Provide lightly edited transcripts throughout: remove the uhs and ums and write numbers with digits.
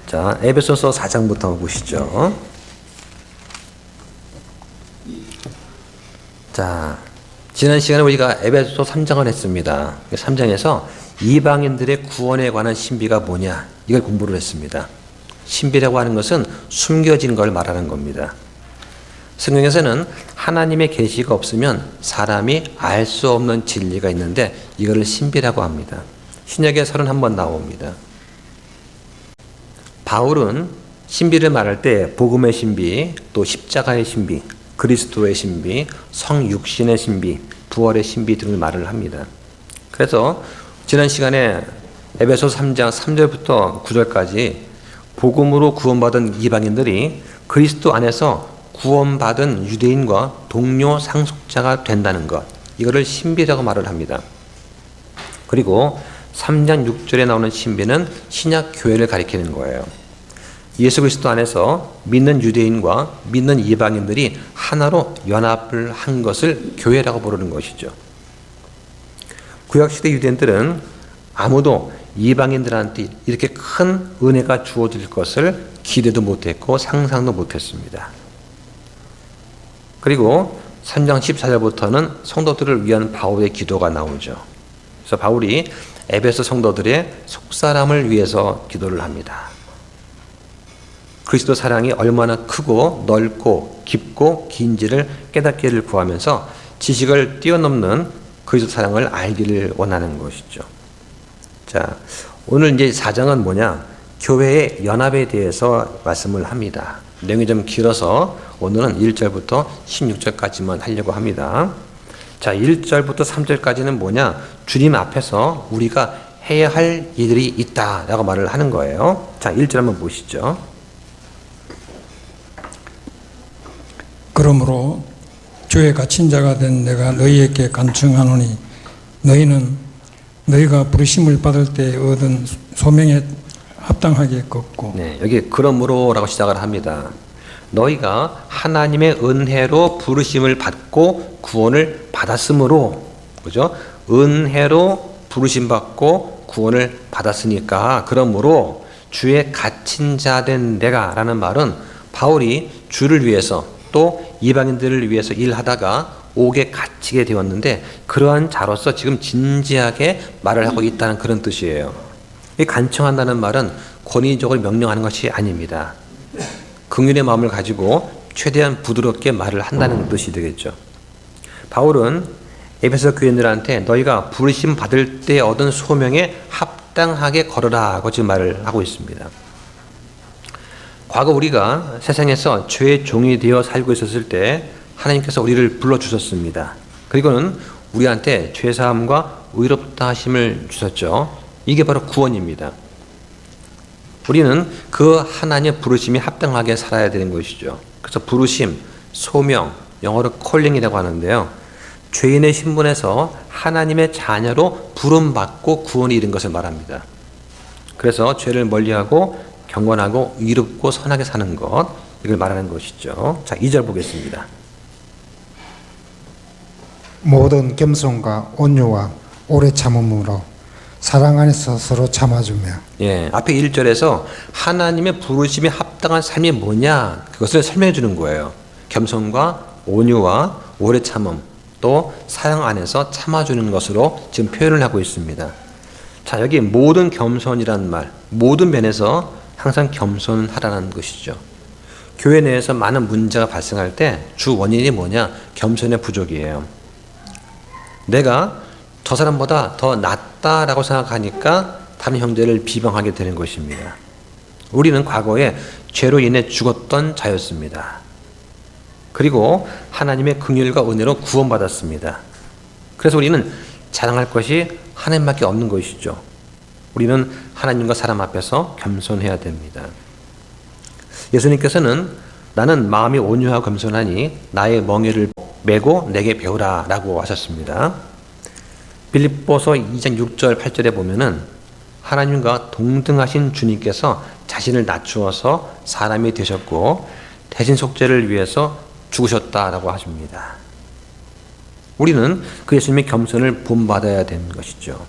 자, 에베소서 4장부터 한번 보시죠. 자, 지난 시간에 우리가 에베소서 3장을 했습니다. 3장에서 이방인들의 구원에 관한 신비가 뭐냐, 이걸 공부를 했습니다. 신비라고 하는 것은 숨겨진 걸 말하는 겁니다. 성경에서는 하나님의 계시가 없으면 사람이 알 수 없는 진리가 있는데 이거를 신비라고 합니다. 신약에 31번 나옵니다. 바울은 신비를 말할 때 복음의 신비, 또 십자가의 신비, 그리스도의 신비, 성육신의 신비, 부활의 신비 등을 말을 합니다. 그래서 지난 시간에 에베소 3장 3절부터 9절까지 복음으로 구원받은 이방인들이 그리스도 안에서 구원받은 유대인과 동료 상속자가 된다는 것, 이거를 신비라고 말을 합니다. 그리고 3장 6절에 나오는 신비는 신약 교회를 가리키는 거예요. 예수 그리스도 안에서 믿는 유대인과 믿는 이방인들이 하나로 연합을 한 것을 교회라고 부르는 것이죠. 구약시대 유대인들은 아무도 이방인들한테 이렇게 큰 은혜가 주어질 것을 기대도 못했고 상상도 못했습니다. 그리고 3장 14절부터는 성도들을 위한 바울의 기도가 나오죠. 그래서 바울이 에베소 성도들의 속사람을 위해서 기도를 합니다. 그리스도 사랑이 얼마나 크고 넓고 깊고 긴지를 깨닫기를 구하면서 지식을 뛰어넘는 그리스도 사랑을 알기를 원하는 것이죠. 자, 오늘 이제 4장은 뭐냐? 교회의 연합에 대해서 말씀을 합니다. 내용이 좀 길어서 오늘은 1절부터 16절까지만 하려고 합니다. 자, 1절부터 3절까지는 뭐냐? 주님 앞에서 우리가 해야 할 일들이 있다라고 말을 하는 거예요. 자, 1절 한번 보시죠. 그러므로 주의 갇힌 자가 된 내가 너희에게 간청하노니 너희는 너희가 부르심을 받을 때 얻은 소명에 합당하게 걷고. 네, 여기 그러므로라고 시작을 합니다. 너희가 하나님의 은혜로 부르심을 받고 구원을 받았으므로, 그죠? 은혜로 부르심 받고 구원을 받았으니까, 그러므로 주의 갇힌 자 된 내가라는 말은 바울이 주를 위해서 또 이방인들을 위해서 일하다가 옥에 갇히게 되었는데 그러한 자로서 지금 진지하게 말을 하고 있다는 그런 뜻이에요. 이 간청한다는 말은 권위적으로 명령하는 것이 아닙니다. 긍휼의 마음을 가지고 최대한 부드럽게 말을 한다는 뜻이 되겠죠. 바울은 에베소 교인들한테 너희가 부르심 받을 때 얻은 소명에 합당하게 걸어라고 지금 말을 하고 있습니다. 과거 우리가 세상에서 죄의 종이 되어 살고 있었을 때 하나님께서 우리를 불러주셨습니다. 그리고는 우리한테 죄사함과 의롭다 하심을 주셨죠. 이게 바로 구원입니다. 우리는 그 하나님의 부르심이 합당하게 살아야 되는 것이죠. 그래서 부르심, 소명, 영어로 콜링이라고 하는데요. 죄인의 신분에서 하나님의 자녀로 부름받고 구원이 이른 것을 말합니다. 그래서 죄를 멀리하고 경건하고 의롭고 선하게 사는 것, 이걸 말하는 것이죠. 자, 2절 보겠습니다. 모든 겸손과 온유와 오래 참음으로 사랑 안에서 서로 참아주며. 예, 앞에 1절에서 하나님의 부르심에 합당한 삶이 뭐냐, 그것을 설명해 주는 거예요. 겸손과 온유와 오래 참음, 또 사랑 안에서 참아주는 것으로 지금 표현을 하고 있습니다. 자, 여기 모든 겸손이란 말, 모든 면에서 항상 겸손하라는 것이죠. 교회 내에서 많은 문제가 발생할 때 주 원인이 뭐냐? 겸손의 부족이에요. 내가 저 사람보다 더 낫다라고 생각하니까 다른 형제를 비방하게 되는 것입니다. 우리는 과거에 죄로 인해 죽었던 자였습니다. 그리고 하나님의 긍휼과 은혜로 구원받았습니다. 그래서 우리는 자랑할 것이 하나님밖에 없는 것이죠. 우리는 하나님과 사람 앞에서 겸손해야 됩니다. 예수님께서는 나는 마음이 온유하고 겸손하니 나의 멍에를 메고 내게 배우라 라고 하셨습니다. 빌립보서 2장 6절 8절에 보면은 하나님과 동등하신 주님께서 자신을 낮추어서 사람이 되셨고 대신 속죄를 위해서 죽으셨다라고 하십니다. 우리는 그 예수님의 겸손을 본받아야 되는 것이죠.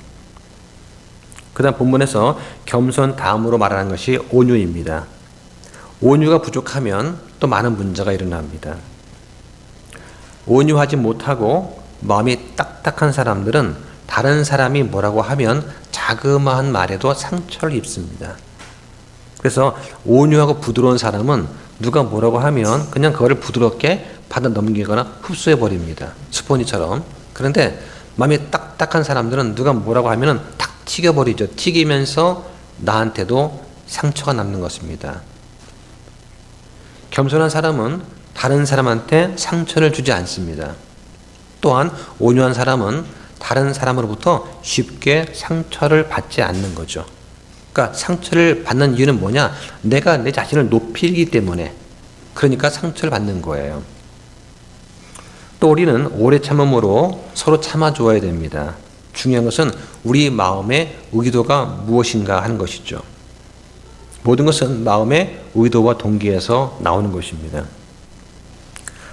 그 다음 본문에서 겸손 다음으로 말하는 것이 온유입니다. 온유가 부족하면 또 많은 문제가 일어납니다. 온유하지 못하고 마음이 딱딱한 사람들은 다른 사람이 뭐라고 하면 자그마한 말에도 상처를 입습니다. 그래서 온유하고 부드러운 사람은 누가 뭐라고 하면 그냥 그거를 부드럽게 받아 넘기거나 흡수해 버립니다. 스포니처럼. 그런데 마음이 딱딱한 사람들은 누가 뭐라고 하면은 탁 튀겨버리죠. 튀기면서 나한테도 상처가 남는 것입니다. 겸손한 사람은 다른 사람한테 상처를 주지 않습니다. 또한 온유한 사람은 다른 사람으로부터 쉽게 상처를 받지 않는 거죠. 그러니까 상처를 받는 이유는 뭐냐? 내가 내 자신을 높이기 때문에. 그러니까 상처를 받는 거예요. 또 우리는 오래 참음으로 서로 참아주어야 됩니다. 중요한 것은 우리 마음의 의도가 무엇인가 하는 것이죠. 모든 것은 마음의 의도와 동기에서 나오는 것입니다.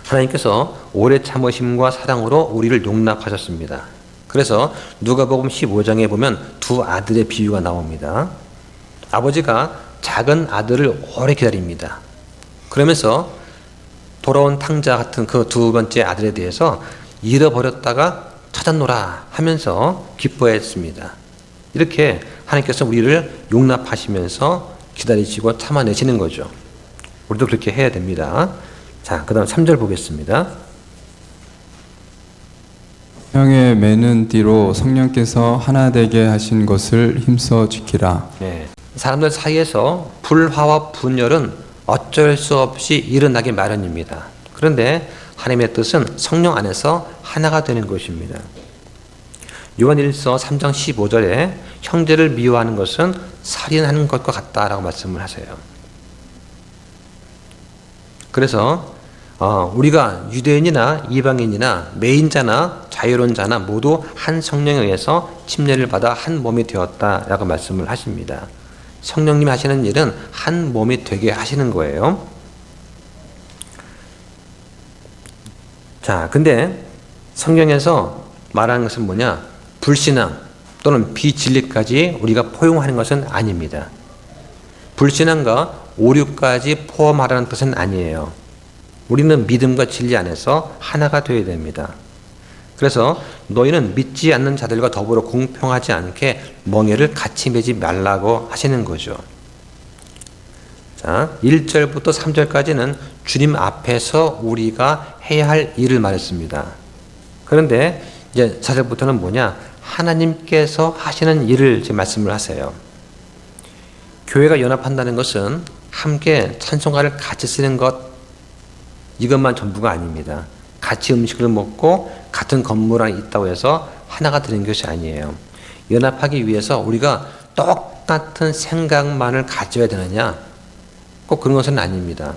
하나님께서 오래 참으심과 사랑으로 우리를 용납하셨습니다. 그래서 누가복음 15장에 보면 두 아들의 비유가 나옵니다. 아버지가 작은 아들을 오래 기다립니다. 그러면서 돌아온 탕자 같은 그 두 번째 아들에 대해서 잃어버렸다가 찾았노라 하면서 기뻐했습니다. 이렇게 하나님께서 우리를 용납하시면서 기다리시고 참아내시는 거죠. 우리도 그렇게 해야 됩니다. 자, 그 다음 3절 보겠습니다. 형의 매는 띠로 성령께서 하나 되게 하신 것을 힘써 지키라. 네. 사람들 사이에서 불화와 분열은 어쩔 수 없이 일어나기 마련입니다. 그런데 하나님의 뜻은 성령 안에서 하나가 되는 것입니다. 요한일서 3장 15절에 형제를 미워하는 것은 살인하는 것과 같다라고 말씀을 하세요. 그래서 우리가 유대인이나 이방인이나 매인자나 자유론자나 모두 한 성령에 의해서 침례를 받아 한 몸이 되었다라고 말씀을 하십니다. 성령님이 하시는 일은 한 몸이 되게 하시는 거예요. 자, 근데 성경에서 말하는 것은 뭐냐? 불신앙 또는 비진리까지 우리가 포용하는 것은 아닙니다. 불신앙과 오류까지 포함하라는 뜻은 아니에요. 우리는 믿음과 진리 안에서 하나가 되어야 됩니다. 그래서 너희는 믿지 않는 자들과 더불어 공평하지 않게 멍에를 같이 매지 말라고 하시는 거죠. 자, 1절부터 3절까지는 주님 앞에서 우리가 해야 할 일을 말했습니다. 그런데 이제 4절부터는 뭐냐? 하나님께서 하시는 일을 지금 말씀을 하세요. 교회가 연합한다는 것은 함께 찬송가를 같이 쓰는 것, 이것만 전부가 아닙니다. 같이 음식을 먹고 같은 건물 안에 있다고 해서 하나가 되는 것이 아니에요. 연합하기 위해서 우리가 똑같은 생각만을 가져야 되느냐? 꼭 그런 것은 아닙니다.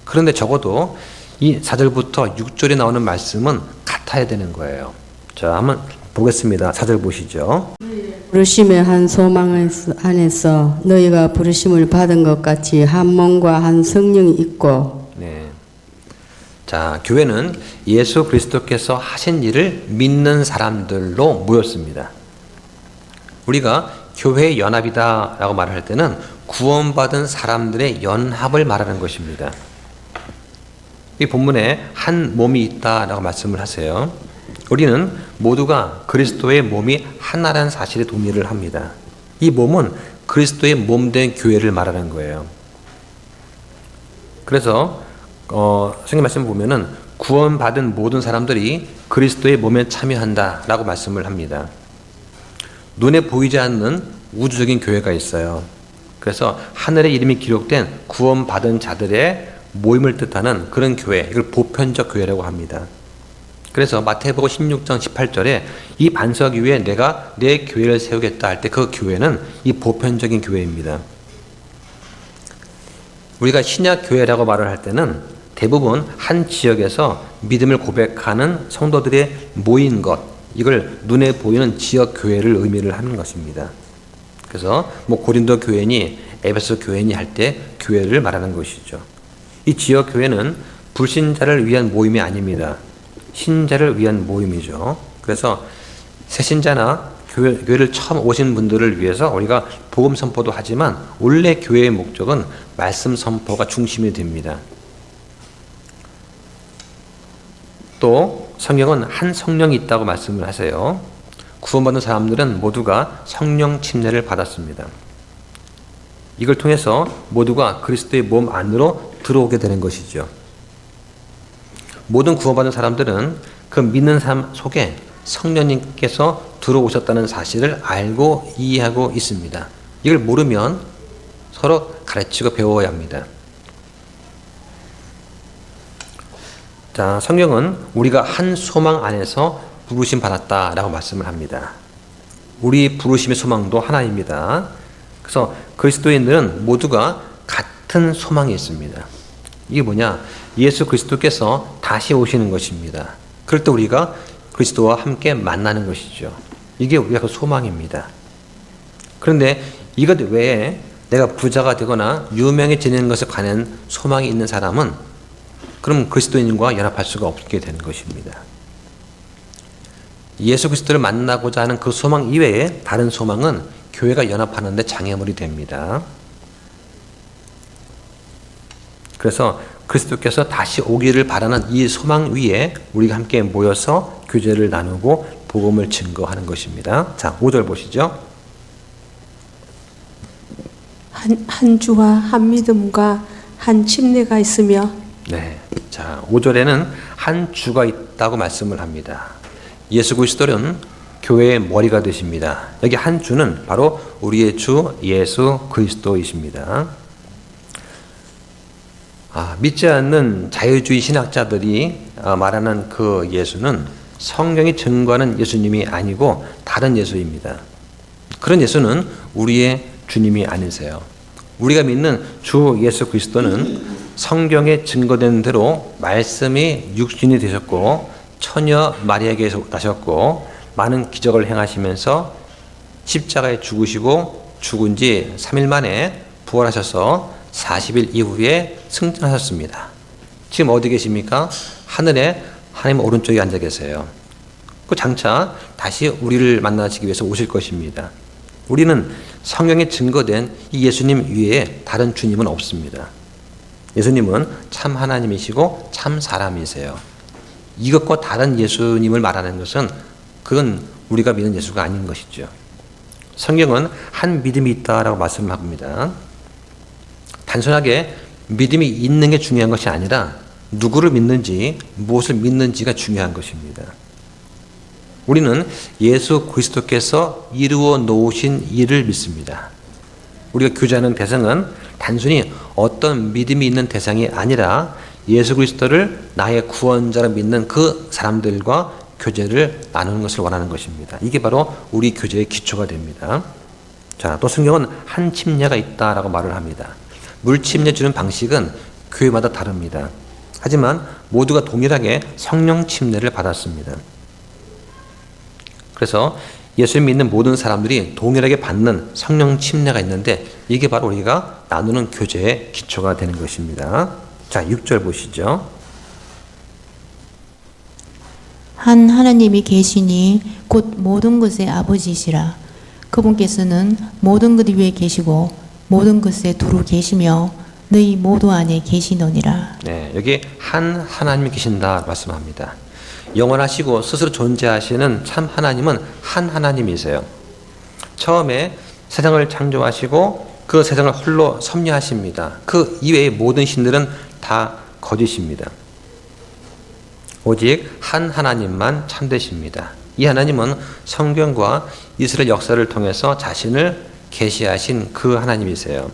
그런데 적어도 이 4절부터 6절에 나오는 말씀은 같아야 되는 거예요. 자, 한번 보겠습니다. 4절 보시죠. 부르심의 한 소망 안에서 너희가 부르심을 받은 것 같이 한 몸과 한 성령이 있고. 네. 자, 교회는 예수 그리스도께서 하신 일을 믿는 사람들로 모였습니다. 우리가 교회의 연합이다라고 말할 때는 구원받은 사람들의 연합을 말하는 것입니다. 이 본문에 한 몸이 있다라고 말씀을 하세요. 우리는 모두가 그리스도의 몸이 하나라는 사실에 동의를 합니다. 이 몸은 그리스도의 몸된 교회를 말하는 거예요. 그래서 성경 말씀 보면은 구원받은 모든 사람들이 그리스도의 몸에 참여한다라고 말씀을 합니다. 눈에 보이지 않는 우주적인 교회가 있어요. 그래서 하늘의 이름이 기록된 구원받은 자들의 모임을 뜻하는 그런 교회, 이걸 보편적 교회라고 합니다. 그래서 마태복음 16장 18절에 이 반석 위에 내가 내 교회를 세우겠다 할 때 그 교회는 이 보편적인 교회입니다. 우리가 신약 교회라고 말을 할 때는 대부분 한 지역에서 믿음을 고백하는 성도들의 모인 것, 이걸 눈에 보이는 지역 교회를 의미를 하는 것입니다. 그래서 뭐 고린도 교회니 에베소 교회니 할 때 교회를 말하는 것이죠. 이 지역 교회는 불신자를 위한 모임이 아닙니다. 신자를 위한 모임이죠. 그래서 새신자나 교회를 처음 오신 분들을 위해서 우리가 복음 선포도 하지만 원래 교회의 목적은 말씀 선포가 중심이 됩니다. 또 성경은 한 성령이 있다고 말씀을 하세요. 구원받은 사람들은 모두가 성령 침례를 받았습니다. 이걸 통해서 모두가 그리스도의 몸 안으로 들어오게 되는 것이죠. 모든 구원받은 사람들은 그 믿는 삶 속에 성령님께서 들어오셨다는 사실을 알고 이해하고 있습니다. 이걸 모르면 서로 가르치고 배워야 합니다. 자, 성경은 우리가 한 소망 안에서 부르심 받았다라고 말씀을 합니다. 우리 부르심의 소망도 하나입니다. 그래서 그리스도인들은 모두가 같은 소망이 있습니다. 이게 뭐냐? 예수 그리스도께서 다시 오시는 것입니다. 그럴 때 우리가 그리스도와 함께 만나는 것이죠. 이게 우리가 그 소망입니다. 그런데 이것 외에 내가 부자가 되거나 유명해지는 것에 관한 소망이 있는 사람은 그럼 그리스도인과 연합할 수가 없게 되는 것입니다. 예수 그리스도를 만나고자 하는 그 소망 이외에 다른 소망은 교회가 연합하는 데 장애물이 됩니다. 그래서 그리스도께서 다시 오기를 바라는 이 소망 위에 우리가 함께 모여서 교제를 나누고 복음을 증거하는 것입니다. 자, 5절 보시죠. 한 주와 한 믿음과 한 침례가 있으며. 네. 자, 5절에는 한 주가 있다고 말씀을 합니다. 예수 그리스도는 교회의 머리가 되십니다. 여기 한 주는 바로 우리의 주 예수 그리스도이십니다. 믿지 않는 자유주의 신학자들이 말하는 그 예수는 성경이 증거하는 예수님이 아니고 다른 예수입니다. 그런 예수는 우리의 주님이 아니세요. 우리가 믿는 주 예수 그리스도는 성경에 증거된 대로 말씀이 육신이 되셨고 처녀 마리아에게서 나셨고 많은 기적을 행하시면서 십자가에 죽으시고 죽은 지 3일 만에 부활하셔서 40일 이후에 승천하셨습니다. 지금 어디 계십니까? 하늘에 하나님 오른쪽에 앉아 계세요. 그 장차 다시 우리를 만나시기 위해서 오실 것입니다. 우리는 성경에 증거된 이 예수님 위에 다른 주님은 없습니다. 예수님은 참 하나님이시고 참 사람이세요. 이것과 다른 예수님을 말하는 것은 그건 우리가 믿는 예수가 아닌 것이죠. 성경은 한 믿음이 있다라고 말씀합니다. 단순하게 믿음이 있는 게 중요한 것이 아니라 누구를 믿는지 무엇을 믿는지가 중요한 것입니다. 우리는 예수 그리스도께서 이루어 놓으신 일을 믿습니다. 우리가 교제하는 대상은 단순히 어떤 믿음이 있는 대상이 아니라 예수 그리스도를 나의 구원자로 믿는 그 사람들과 교제를 나누는 것을 원하는 것입니다. 이게 바로 우리 교제의 기초가 됩니다. 자, 또 성경은 한 침례가 있다라고 말을 합니다. 물 침례 주는 방식은 교회마다 다릅니다. 하지만 모두가 동일하게 성령 침례를 받았습니다. 그래서 예수를 믿는 모든 사람들이 동일하게 받는 성령 침례가 있는데 이게 바로 우리가 나누는 교제의 기초가 되는 것입니다. 자, 6절 보시죠. 한 하나님이 계시니 곧 모든 것의 아버지시라. 그분께서는 모든 것 위에 계시고 모든 것에 두루 계시며 너희 모두 안에 계시노니라. 네, 여기 한 하나님이 계신다 말씀합니다. 영원하시고 스스로 존재하시는 참 하나님은 한 하나님이세요. 처음에 세상을 창조하시고 그 세상을 홀로 섭리하십니다. 그 이외의 모든 신들은 다 거짓입니다. 오직 한 하나님만 참되십니다. 이 하나님은 성경과 이스라엘 역사를 통해서 자신을 계시하신 그 하나님이세요.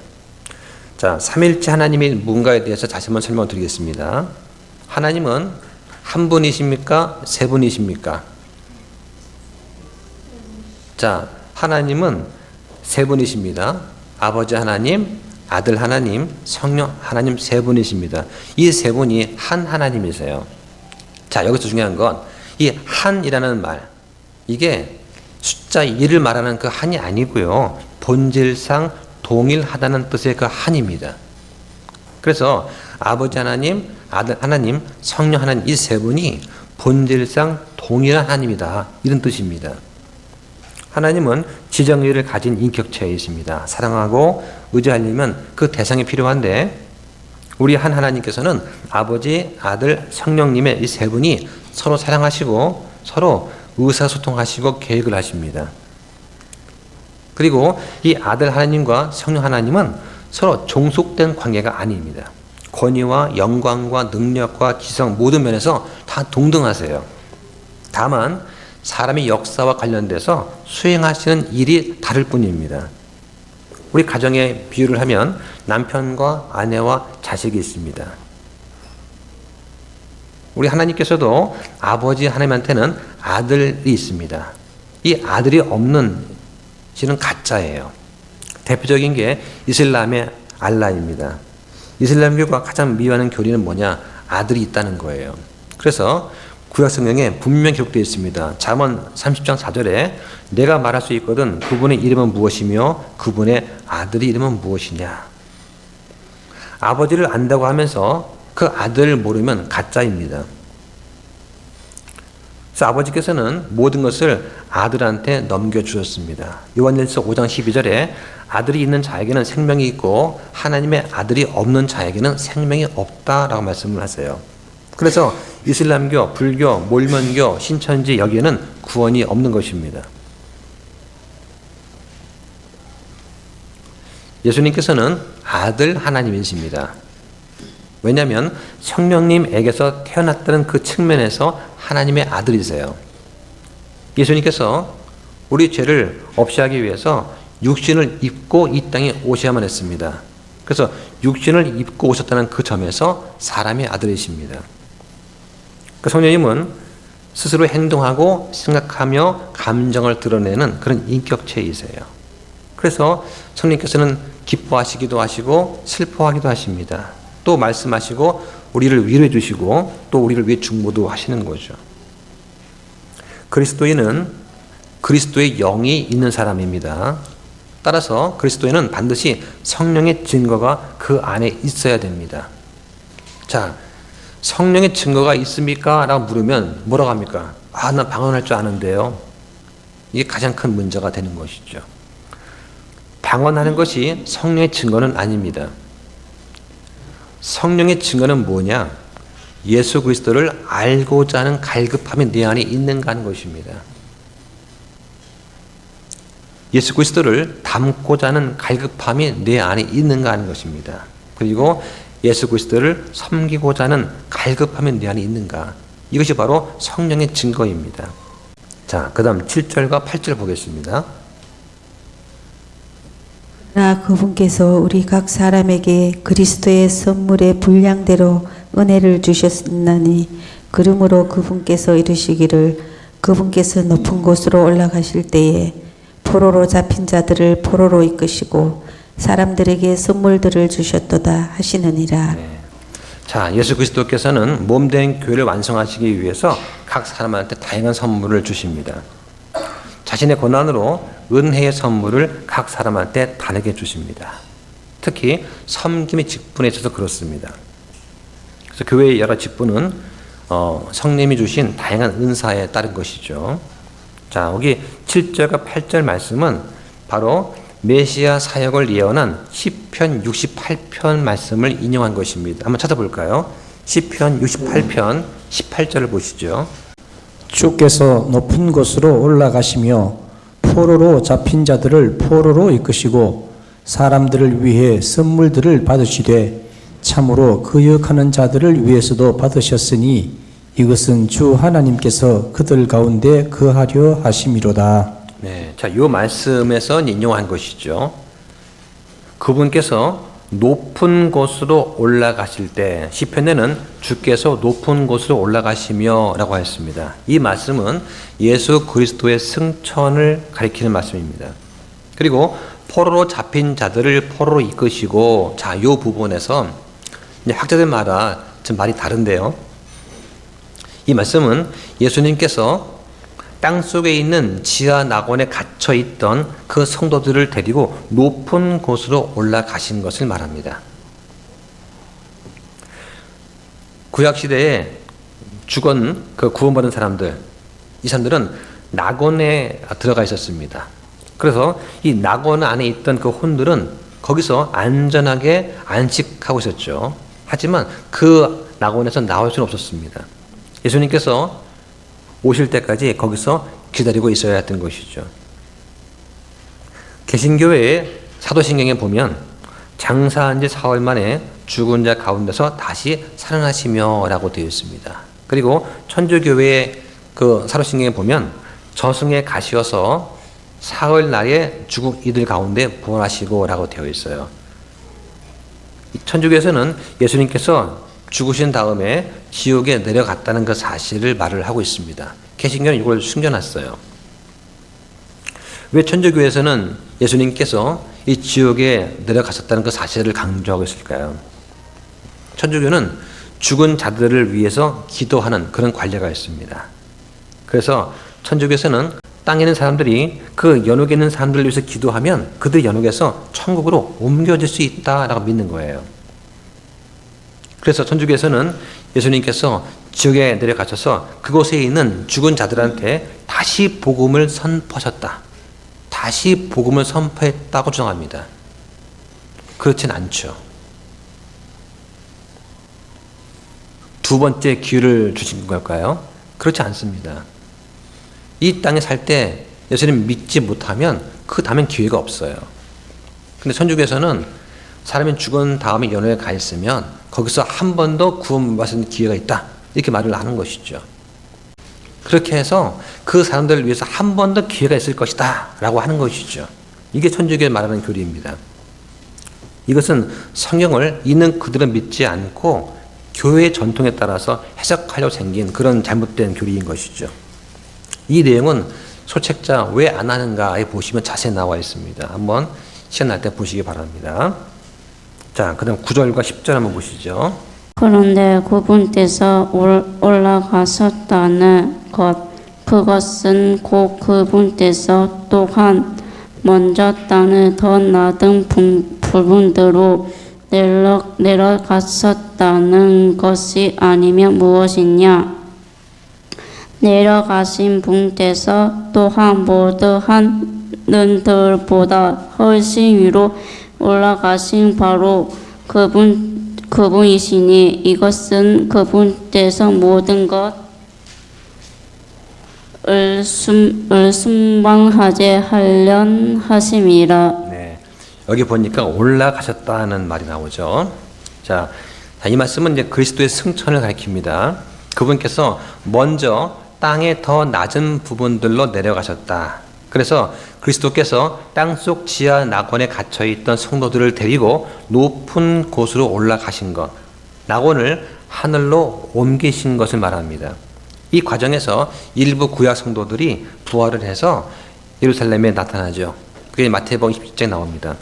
자, 삼일째 하나님이 뭔가에 대해서 다시 한번 설명드리겠습니다. 하나님은 한 분이십니까? 세 분이십니까? 자, 하나님은 세 분이십니다. 아버지 하나님, 아들 하나님, 성령 하나님 세 분이십니다. 이 세 분이 한 하나님이세요. 자, 여기서 중요한 건 이 한이라는 말, 이게 숫자 1을 말하는 그 한이 아니고요. 본질상 동일하다는 뜻의 그 한입니다. 그래서 아버지 하나님, 아들 하나님, 성령 하나님 이 세 분이 본질상 동일한 하나님이다. 이런 뜻입니다. 하나님은 지정의를 가진 인격체이십니다. 사랑하고 의지하려면 그 대상이 필요한데 우리 한 하나님께서는 아버지, 아들, 성령님의 이 세 분이 서로 사랑하시고 서로 의사소통하시고 계획을 하십니다. 그리고 이 아들 하나님과 성령 하나님은 서로 종속된 관계가 아닙니다. 권위와 영광과 능력과 지성 모든 면에서 다 동등하세요. 다만 사람의 역사와 관련돼서 수행하시는 일이 다를 뿐입니다. 우리 가정의 비유를 하면 남편과 아내와 자식이 있습니다. 우리 하나님께서도 아버지 하나님한테는 아들이 있습니다. 이 아들이 없는 신은 가짜예요. 대표적인 게 이슬람의 알라입니다. 이슬람교가 가장 미워하는 교리는 뭐냐? 아들이 있다는 거예요. 그래서 구약성경에 분명히 기록되어 있습니다. 잠언 30장 4절에 내가 말할 수 있거든 그분의 이름은 무엇이며 그분의 아들의 이름은 무엇이냐. 아버지를 안다고 하면서 그 아들을 모르면 가짜입니다. 그래서 아버지께서는 모든 것을 아들한테 넘겨주셨습니다. 요한일서 5장 12절에 아들이 있는 자에게는 생명이 있고 하나님의 아들이 없는 자에게는 생명이 없다라고 말씀을 하세요. 그래서 이슬람교, 불교, 몰몬교, 신천지 여기에는 구원이 없는 것입니다. 예수님께서는 아들 하나님이십니다. 왜냐하면 성령님에게서 태어났다는 그 측면에서 하나님의 아들이세요. 예수님께서 우리 죄를 없이 하기 위해서 육신을 입고 이 땅에 오셔야만 했습니다. 그래서 육신을 입고 오셨다는 그 점에서 사람의 아들이십니다. 그 성령님은 스스로 행동하고 생각하며 감정을 드러내는 그런 인격체이세요. 그래서 성령님께서는 기뻐하시기도 하시고 슬퍼하기도 하십니다. 또 말씀하시고 우리를 위로해 주시고 또 우리를 위해 중보도 하시는 거죠. 그리스도인은 그리스도의 영이 있는 사람입니다. 따라서 그리스도인은 반드시 성령의 증거가 그 안에 있어야 됩니다. 자, 성령의 증거가 있습니까? 라고 물으면 뭐라고 합니까? 아, 난 방언할 줄 아는데요. 이게 가장 큰 문제가 되는 것이죠. 방언하는 것이 성령의 증거는 아닙니다. 성령의 증거는 뭐냐? 예수 그리스도를 알고자 하는 갈급함이 내 안에 있는가 하는 것입니다. 예수 그리스도를 닮고자 하는 갈급함이 내 안에 있는가 하는 것입니다. 그리고 예수 그리스도를 섬기고자 하는 갈급함이 내 안에 있는가? 이것이 바로 성령의 증거입니다. 자, 그 다음 7절과 8절 보겠습니다. 그러나 그분께서 우리 각 사람에게 그리스도의 선물의 분량대로 은혜를 주셨나니 그러므로 그분께서 이르시기를 그분께서 높은 곳으로 올라가실 때에 포로로 잡힌 자들을 포로로 이끄시고 사람들에게 선물들을 주셨도다 하시느니라. 네. 자, 예수 그리스도께서는 몸된 교회를 완성하시기 위해서 각 사람한테 다양한 선물을 주십니다. 자신의 고난으로 은혜의 선물을 각 사람한테 다르게 주십니다. 특히 섬김의 직분에 있어서 그렇습니다. 그래서 교회의 여러 직분은 성령님이 주신 다양한 은사에 따른 것이죠. 자, 여기 7절과 8절 말씀은 바로 메시아 사역을 예언한 시편 68편 말씀을 인용한 것입니다. 한번 찾아볼까요? 시편 68편 18절을 보시죠. 주께서 높은 곳으로 올라가시며 포로로 잡힌 자들을 포로로 이끄시고 사람들을 위해 선물들을 받으시되 참으로 거역하는 자들을 위해서도 받으셨으니 이것은 주 하나님께서 그들 가운데 거하려 하심이로다. 네, 자, 이 말씀에서 인용한 것이죠. 그분께서 높은 곳으로 올라가실 때 시편에는 주께서 높은 곳으로 올라가시며 라고 했습니다. 이 말씀은 예수 그리스도의 승천을 가리키는 말씀입니다. 그리고 포로로 잡힌 자들을 포로로 이끄시고, 자, 이 부분에서 이제 학자들마다 좀 말이 다른데요. 이 말씀은 예수님께서 땅속에 있는 지하 낙원에 갇혀 있던 그 성도들을 데리고 높은 곳으로 올라가신 것을 말합니다. 구약 시대에 죽은 그 구원받은 사람들, 이 사람들은 낙원에 들어가 있었습니다. 그래서 이 낙원 안에 있던 그 혼들은 거기서 안전하게 안식하고 있었죠. 하지만 그 낙원에서 나올 수는 없었습니다. 예수님께서 오실 때까지 거기서 기다리고 있어야 했던 것이죠. 개신교회의 사도신경에 보면 장사한 지 4월 만에 죽은 자 가운데서 다시 살아나시며 라고 되어 있습니다. 그리고 천주교회의 그 사도신경에 보면 저승에 가시어서 사흘 날에 죽은 이들 가운데 부활하시고 라고 되어 있어요. 천주교에서는 예수님께서 죽으신 다음에 지옥에 내려갔다는 그 사실을 말을 하고 있습니다. 개신교는 이걸 숨겨놨어요. 왜 천주교에서는 예수님께서 이 지옥에 내려가셨다는 그 사실을 강조하고 있을까요? 천주교는 죽은 자들을 위해서 기도하는 그런 관례가 있습니다. 그래서 천주교에서는 땅에 있는 사람들이 그 연옥에 있는 사람들을 위해서 기도하면 그들 연옥에서 천국으로 옮겨질 수 있다라고 믿는 거예요. 그래서 천주교에서는 예수님께서 지옥에 내려가셔서 그곳에 있는 죽은 자들한테 다시 복음을 선포하셨다. 다시 복음을 선포했다고 주장합니다. 그렇진 않죠. 두 번째 기회를 주신 걸까요? 그렇지 않습니다. 이 땅에 살 때 예수님 믿지 못하면 그 다음엔 기회가 없어요. 근데 천주교에서는 사람이 죽은 다음에 연옥에 가 있으면 거기서 한 번 더 구원받는 기회가 있다. 이렇게 말을 하는 것이죠. 그렇게 해서 그 사람들을 위해서 한 번 더 기회가 있을 것이다 라고 하는 것이죠. 이게 천주교에 말하는 교리입니다. 이것은 성경을 있는 그대로 믿지 않고 교회의 전통에 따라서 해석하려고 생긴 그런 잘못된 교리인 것이죠. 이 내용은 소책자 왜 안 하는가에 보시면 자세히 나와 있습니다. 한번 시간 날 때 보시기 바랍니다. 자, 그 다음 9절과 10절 한번 보시죠. 그런데 그분께서 올라가셨다는 것, 그것은 곧 그분께서 또한 먼저 땅을 더 낮은 부분으로 내려가셨다는 것이 아니면 무엇이냐? 내려가신 분께서 또한 모두 하늘들보다 훨씬 위로 올라가신 바로 그분이시니 이것은 그분께서 모든 것을 순방하게 하려 하심이라. 네, 여기 보니까 올라가셨다는 말이 나오죠. 자, 이 말씀은 이제 그리스도의 승천을 가리킵니다. 그분께서 먼저 땅의 더 낮은 부분들로 내려가셨다. 그래서 그리스도께서 땅속 지하 낙원에 갇혀있던 성도들을 데리고 높은 곳으로 올라가신 것, 낙원을 하늘로 옮기신 것을 말합니다. 이 과정에서 일부 구약 성도들이 부활을 해서 예루살렘에 나타나죠. 그게 마태복음 27장에 나옵니다.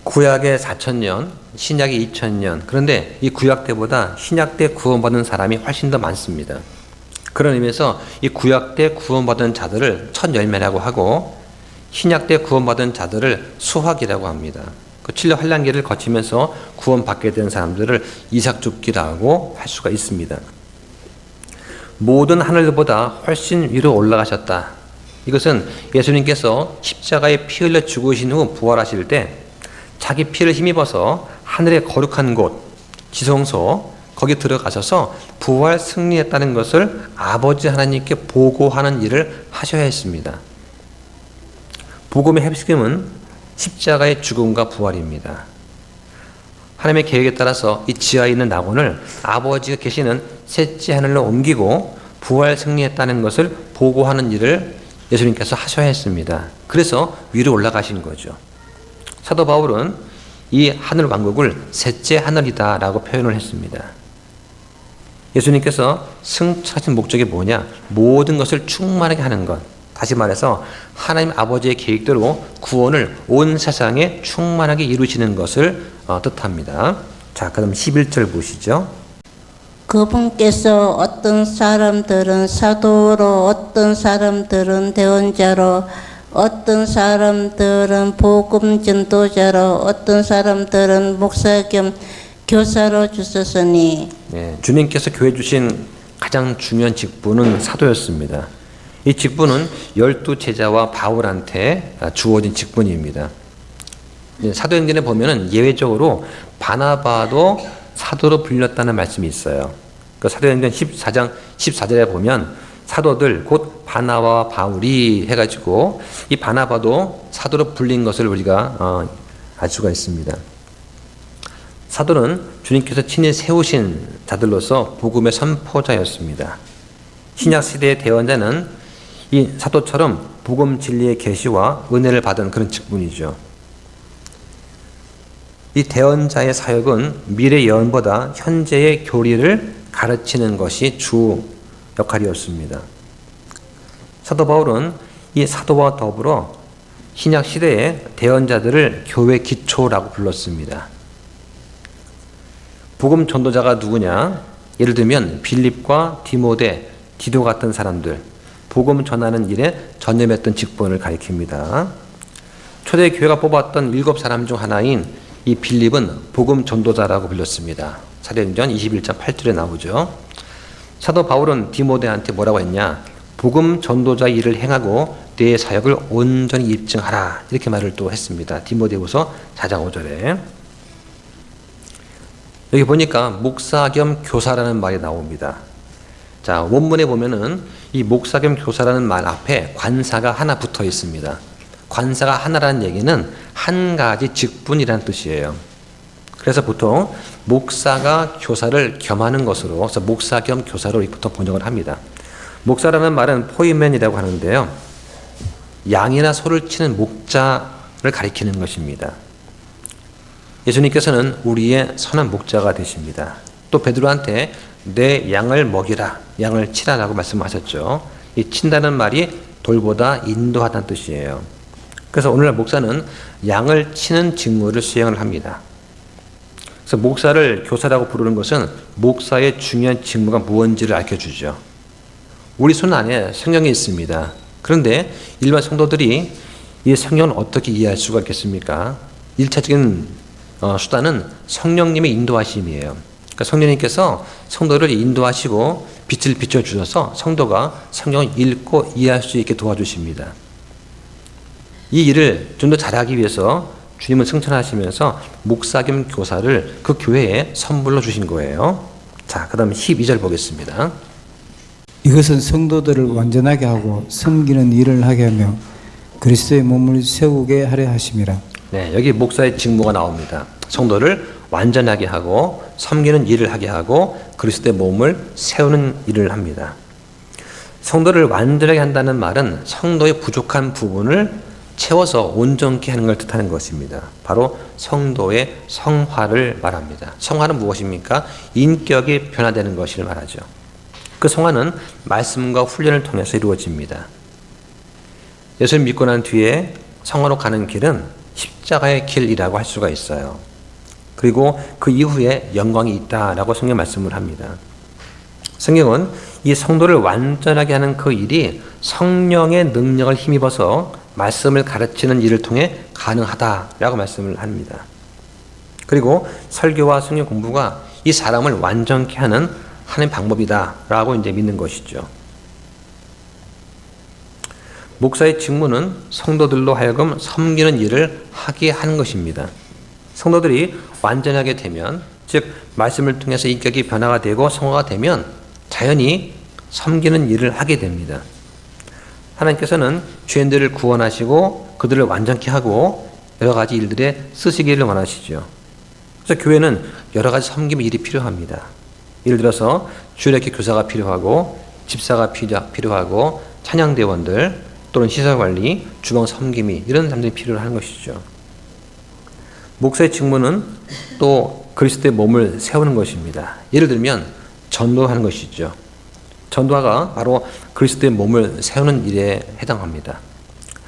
구약의 4,000년, 신약의 2,000년. 그런데 이 구약 때보다 신약 때 구원받은 사람이 훨씬 더 많습니다. 그런 의미에서 이 구약 때 구원받은 자들을 첫 열매라고 하고 신약 때 구원받은 자들을 수확이라고 합니다. 그 7년 환란기를 거치면서 구원받게 된 사람들을 이삭줍기라고 할 수가 있습니다. 모든 하늘보다 훨씬 위로 올라가셨다. 이것은 예수님께서 십자가에 피 흘려 죽으신 후 부활하실 때 자기 피를 힘입어서 하늘의 거룩한 곳, 지성소, 거기 들어가셔서 부활 승리했다는 것을 아버지 하나님께 보고하는 일을 하셔야 했습니다. 복음의 핵심은 십자가의 죽음과 부활입니다. 하나님의 계획에 따라서 이 지하에 있는 낙원을 아버지가 계시는 셋째 하늘로 옮기고 부활 승리했다는 것을 보고하는 일을 예수님께서 하셔야 했습니다. 그래서 위로 올라가신 거죠. 사도 바울은 이 하늘 왕국을 셋째 하늘이다 라고 표현을 했습니다. 예수님께서 승천하신 목적이 뭐냐? 모든 것을 충만하게 하는 것. 다시 말해서 하나님 아버지의 계획대로 구원을 온 세상에 충만하게 이루시는 것을 뜻합니다. 자, 그럼 11절 보시죠. 그분께서 어떤 사람들은 사도로, 어떤 사람들은 대언자로, 어떤 사람들은 복음 전도자로, 어떤 사람들은 목사 겸 교사로 주셨으니. 네, 주님께서 교회 주신 가장 중요한 직분은 사도였습니다. 이 직분은 12제자와 바울한테 주어진 직분입니다. 사도행전에 보면은 예외적으로 바나바도 사도로 불렸다는 말씀이 있어요. 그 사도행전 14장 14절에 보면 사도들 곧 바나바와 바울이 해가지고 이 바나바도 사도로 불린 것을 우리가 알 수가 있습니다. 사도는 주님께서 친히 세우신 자들로서 복음의 선포자였습니다. 신약 시대의 대원자는 이 사도처럼 복음 진리의 계시와 은혜를 받은 그런 직분이죠. 이 대언자의 사역은 미래 예언보다 현재의 교리를 가르치는 것이 주 역할이었습니다. 사도 바울은 이 사도와 더불어 신약 시대의 대언자들을 교회 기초라고 불렀습니다. 복음 전도자가 누구냐? 예를 들면 빌립과 디모데, 디도 같은 사람들, 복음 전하는 일에 전념했던 직분을 가리킵니다. 초대 교회가 뽑았던 7사람 중 하나인 이 빌립은 복음 전도자라고 불렸습니다. 사도행전 21장 8절에 나오죠. 사도 바울은 디모데한테 뭐라고 했냐? 복음 전도자 일을 행하고 내 사역을 온전히 입증하라. 이렇게 말을 또 했습니다. 디모데후서 4장 5절에. 여기 보니까 목사 겸 교사라는 말이 나옵니다. 자, 원문에 보면은 이 목사 겸 교사라는 말 앞에 관사가 하나 붙어 있습니다. 관사가 하나라는 얘기는 한 가지 직분이라는 뜻이에요. 그래서 보통 목사가 교사를 겸하는 것으로, 그래서 목사 겸 교사로 보통 번역을 합니다. 목사라는 말은 포이맨이라고 하는데요. 양이나 소를 치는 목자를 가리키는 것입니다. 예수님께서는 우리의 선한 목자가 되십니다. 또 베드로한테 내 양을 먹이라, 양을 치라라고 말씀하셨죠. 이 친다는 말이 돌보다 인도하다는 뜻이에요. 그래서 오늘날 목사는 양을 치는 직무를 수행을 합니다. 그래서 목사를 교사라고 부르는 것은 목사의 중요한 직무가 무엇인지를 알려주죠. 우리 손 안에 성경이 있습니다. 그런데 일반 성도들이 이 성경을 어떻게 이해할 수가 있겠습니까? 1차적인 수단은 성령님의 인도하심이에요. 그러니까 성령님께서 성도를 인도하시고 빛을 비춰주셔서 성도가 성경을 읽고 이해할 수 있게 도와주십니다. 이 일을 좀 더 잘하기 위해서 주님은 승천하시면서 목사 겸 교사를 그 교회에 선물로 주신 거예요. 자, 그 다음 12절 보겠습니다. 이것은 성도들을 완전하게 하고 섬기는 일을 하게 하며 그리스도의 몸을 세우게 하려 하심이라. 네, 여기 목사의 직무가 나옵니다. 성도를 완전하게 하고 섬기는 일을 하게 하고 그리스도의 몸을 세우는 일을 합니다. 성도를 완전하게 한다는 말은 성도의 부족한 부분을 채워서 온전케 하는 걸 뜻하는 것입니다. 바로 성도의 성화를 말합니다. 성화는 무엇입니까? 인격이 변화되는 것을 말하죠. 그 성화는 말씀과 훈련을 통해서 이루어집니다. 예수를 믿고 난 뒤에 성화로 가는 길은 십자가의 길이라고 할 수가 있어요. 그리고 그 이후에 영광이 있다라고 성경 말씀을 합니다. 성경은 이 성도를 완전하게 하는 그 일이 성령의 능력을 힘입어서 말씀을 가르치는 일을 통해 가능하다라고 말씀을 합니다. 그리고 설교와 성경 공부가 이 사람을 완전케 하는 하나의 방법이다라고 이제 믿는 것이죠. 목사의 직무는 성도들로 하여금 섬기는 일을 하게 하는 것입니다. 성도들이 완전하게 되면, 즉 말씀을 통해서 인격이 변화가 되고 성화가 되면 자연히 섬기는 일을 하게 됩니다. 하나님께서는 죄인들을 구원하시고 그들을 완전케 하고 여러 가지 일들에 쓰시기를 원하시죠. 그래서 교회는 여러 가지 섬김의 일이 필요합니다. 예를 들어서 주일학교 교사가 필요하고 집사가 필요하고 찬양대원들 또는 시설관리, 주방 섬김이 이런 사람들이 필요한 것이죠. 목사의 직무는 또 그리스도의 몸을 세우는 것입니다. 예를 들면 전도하는 것이죠. 전도가 바로 그리스도의 몸을 세우는 일에 해당합니다.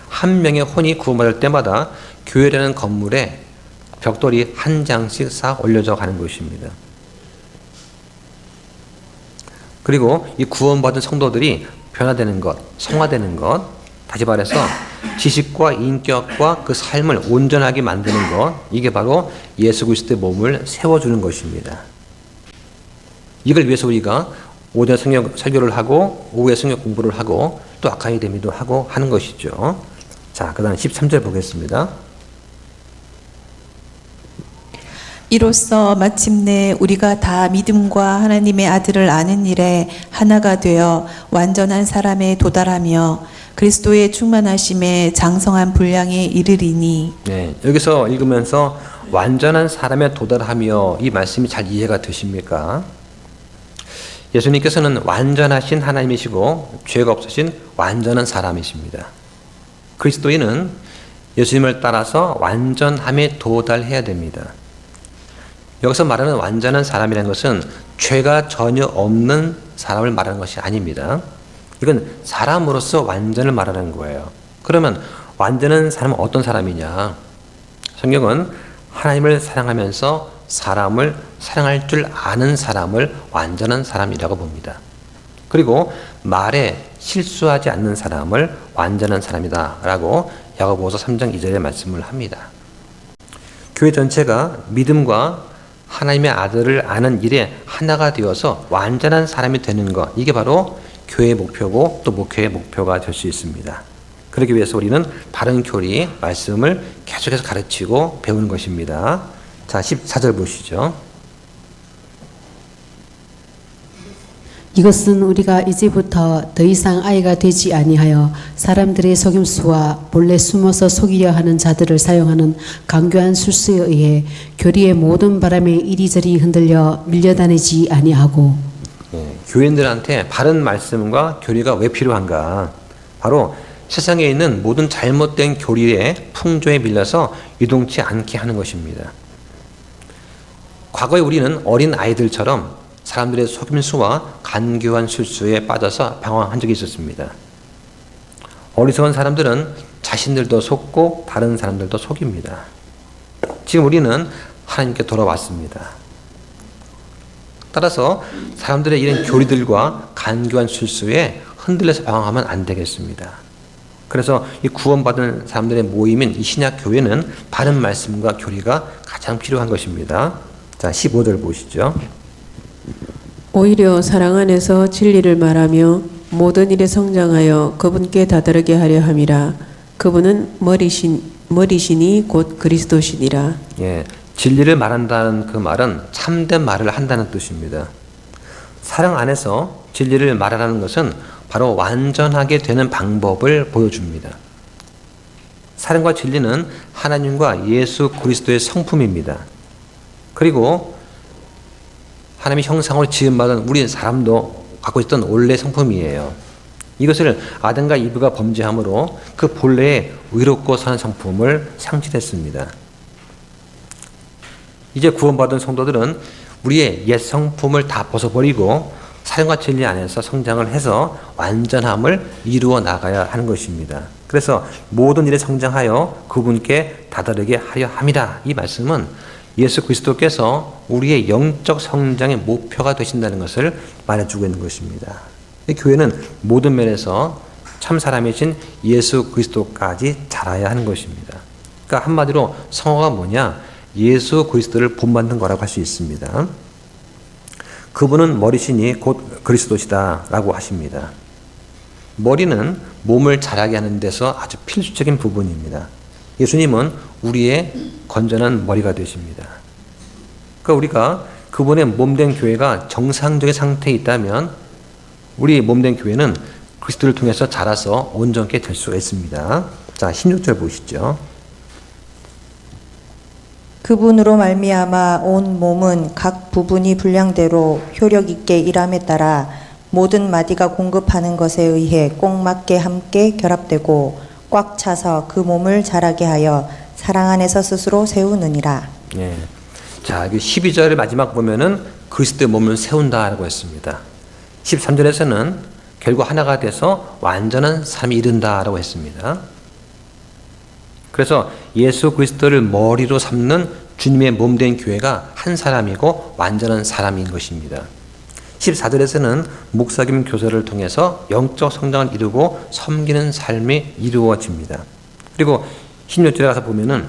한 명의 혼이 구원받을 때마다 교회라는 건물에 벽돌이 한 장씩 싹 올려져 가는 것입니다. 그리고 이 구원받은 성도들이 변화되는 것, 성화되는 것, 다시 말해서 지식과 인격과 그 삶을 온전하게 만드는 것, 이게 바로 예수 그리스도의 몸을 세워주는 것입니다. 이걸 위해서 우리가 오전 설교를 하고 오후에 성경 공부를 하고 또 아카데미도 하고 하는 것이죠. 자, 그 다음 13절 보겠습니다. 이로써 마침내 우리가 다 믿음과 하나님의 아들을 아는 일에 하나가 되어 완전한 사람에 도달하며 그리스도의 충만하심에 장성한 분량에 이르리니. 네, 여기서 읽으면서 완전한 사람에 도달하며 이 말씀이 잘 이해가 되십니까? 예수님께서는 완전하신 하나님이시고 죄가 없으신 완전한 사람이십니다. 그리스도인은 예수님을 따라서 완전함에 도달해야 됩니다. 여기서 말하는 완전한 사람이라는 것은 죄가 전혀 없는 사람을 말하는 것이 아닙니다. 이건 사람으로서 완전을 말하는 거예요. 그러면 완전한 사람은 어떤 사람이냐? 성경은 하나님을 사랑하면서 사람을 사랑할 줄 아는 사람을 완전한 사람이라고 봅니다. 그리고 말에 실수하지 않는 사람을 완전한 사람이다 라고 야고보서 3장 2절에 말씀을 합니다. 교회 전체가 믿음과 하나님의 아들을 아는 일에 하나가 되어서 완전한 사람이 되는 것, 이게 바로 교회의 목표고 또 목회의 목표가 될 수 있습니다. 그러기 위해서 우리는 바른 교리, 말씀을 계속해서 가르치고 배우는 것입니다. 자, 14절 보시죠. 이것은 우리가 이제부터 더 이상 아이가 되지 아니하여 사람들의 속임수와 본래 숨어서 속이려 하는 자들을 사용하는 강교한 술수에 의해 교리의 모든 바람에 이리저리 흔들려 밀려다니지 아니하고. 교인들한테 바른 말씀과 교리가 왜 필요한가? 바로 세상에 있는 모든 잘못된 교리의 풍조에 밀려서 유동치 않게 하는 것입니다. 과거에 우리는 어린 아이들처럼 사람들의 속임수와 간교한 술수에 빠져서 방황한 적이 있었습니다. 어리석은 사람들은 자신들도 속고 다른 사람들도 속입니다. 지금 우리는 하나님께 돌아왔습니다. 따라서 사람들의 이런 교리들과 간교한 술수에 흔들려서 방황하면 안 되겠습니다. 그래서 이 구원받은 사람들의 모임인 이 신약 교회는 바른 말씀과 교리가 가장 필요한 것입니다. 자, 15절 보시죠. 오히려 사랑 안에서 진리를 말하며 모든 일에 성장하여 그분께 다다르게 하려 함이라. 그분은 머리시니 곧 그리스도시니라. 예, 진리를 말한다는 그 말은 참된 말을 한다는 뜻입니다. 사랑 안에서 진리를 말하라는 것은 바로 완전하게 되는 방법을 보여줍니다. 사랑과 진리는 하나님과 예수 그리스도의 성품입니다. 그리고 하나님의 형상으로 지음받은 우리 사람도 갖고 있던 원래 성품이에요. 이것을 아담과 이브가 범죄함으로 그 본래의 의롭고 선한 성품을 상실했습니다. 이제 구원받은 성도들은 우리의 옛 성품을 다 벗어버리고 사랑과 진리 안에서 성장을 해서 완전함을 이루어 나가야 하는 것입니다. 그래서 모든 일에 성장하여 그분께 다다르게 하려 함이라. 이 말씀은 예수 그리스도께서 우리의 영적 성장의 목표가 되신다는 것을 말해주고 있는 것입니다. 교회는 모든 면에서 참 사람이신 예수 그리스도까지 자라야 하는 것입니다. 그러니까 한마디로 성화가 뭐냐? 예수 그리스도를 본받는 거라고 할 수 있습니다. 그분은 머리시니 곧 그리스도시다 라고 하십니다. 머리는 몸을 자라게 하는 데서 아주 필수적인 부분입니다. 예수님은 우리의 건전한 머리가 되십니다. 그러니까 우리가 그분의 몸된 교회가 정상적인 상태에 있다면 우리 몸된 교회는 그리스도를 통해서 자라서 온전케 될 수가 있습니다. 자, 16절 보시죠. 그분으로 말미암아 온 몸은 각 부분이 분량대로 효력 있게 일함에 따라 모든 마디가 공급하는 것에 의해 꼭 맞게 함께 결합되고 꽉 차서 그 몸을 자라게 하여 사랑 안에서 스스로 세우느니라. 예. 자, 12절의 마지막 보면은 그리스도의 몸을 세운다라고 했습니다. 13절에서는 결국 하나가 돼서 완전한 삶이 이른다라고 했습니다. 그래서 예수 그리스도를 머리로 삼는 주님의 몸된 교회가 한 사람이고 완전한 사람인 것입니다. 14절에서는 목사김 교사를 통해서 영적 성장을 이루고 섬기는 삶이 이루어집니다. 그리고 16절에 가서 보면은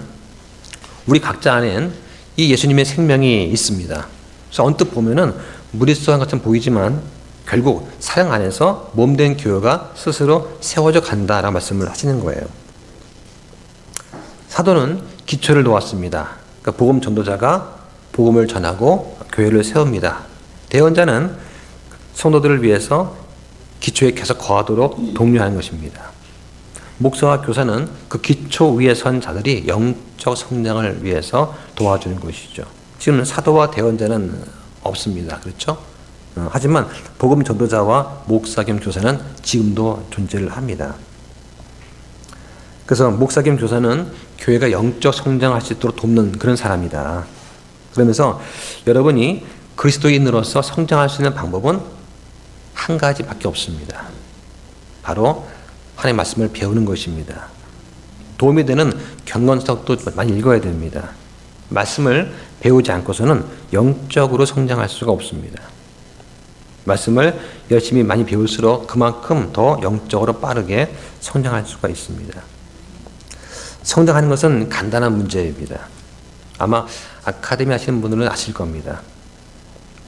우리 각자 안엔 이 예수님의 생명이 있습니다. 그래서 언뜻 보면은 무리수한 것처럼 보이지만 결국 사랑 안에서 몸된 교회가 스스로 세워져 간다라는 말씀을 하시는 거예요. 사도는 기초를 놓았습니다. 그러니까 복음 전도자가 복음을 전하고 교회를 세웁니다. 대언자는 성도들을 위해서 기초에 계속 거하도록 독려하는 것입니다. 목사와 교사는 그 기초 위에 선 자들이 영적 성장을 위해서 도와주는 것이죠. 지금 사도와 대언자는 없습니다. 그렇죠? 하지만 복음 전도자와 목사 겸 교사는 지금도 존재를 합니다. 그래서 목사 겸 교사는 교회가 영적 성장할 수 있도록 돕는 그런 사람이다. 그러면서 여러분이 그리스도인으로서 성장할 수 있는 방법은 한 가지밖에 없습니다. 바로 하나님의 말씀을 배우는 것입니다. 도움이 되는 경건서도 많이 읽어야 됩니다. 말씀을 배우지 않고서는 영적으로 성장할 수가 없습니다. 말씀을 열심히 많이 배울수록 그만큼 더 영적으로 빠르게 성장할 수가 있습니다. 성장하는 것은 간단한 문제입니다. 아마 아카데미 하시는 분들은 아실 겁니다.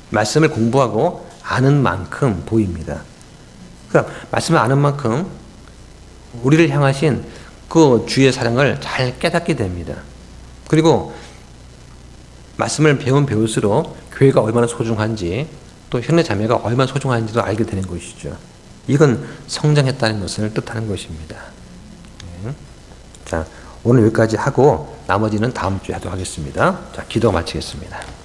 말씀을 공부하고 아는 만큼 보입니다. 그러니까 말씀을 아는 만큼 우리를 향하신 그 주의 사랑을 잘 깨닫게 됩니다. 그리고 말씀을 배울수록 교회가 얼마나 소중한지 또 형제 자매가 얼마나 소중한지도 알게 되는 것이죠. 이건 성장했다는 것을 뜻하는 것입니다. 자, 오늘 여기까지 하고 나머지는 다음 주에 하도록 하겠습니다. 자, 기도 마치겠습니다.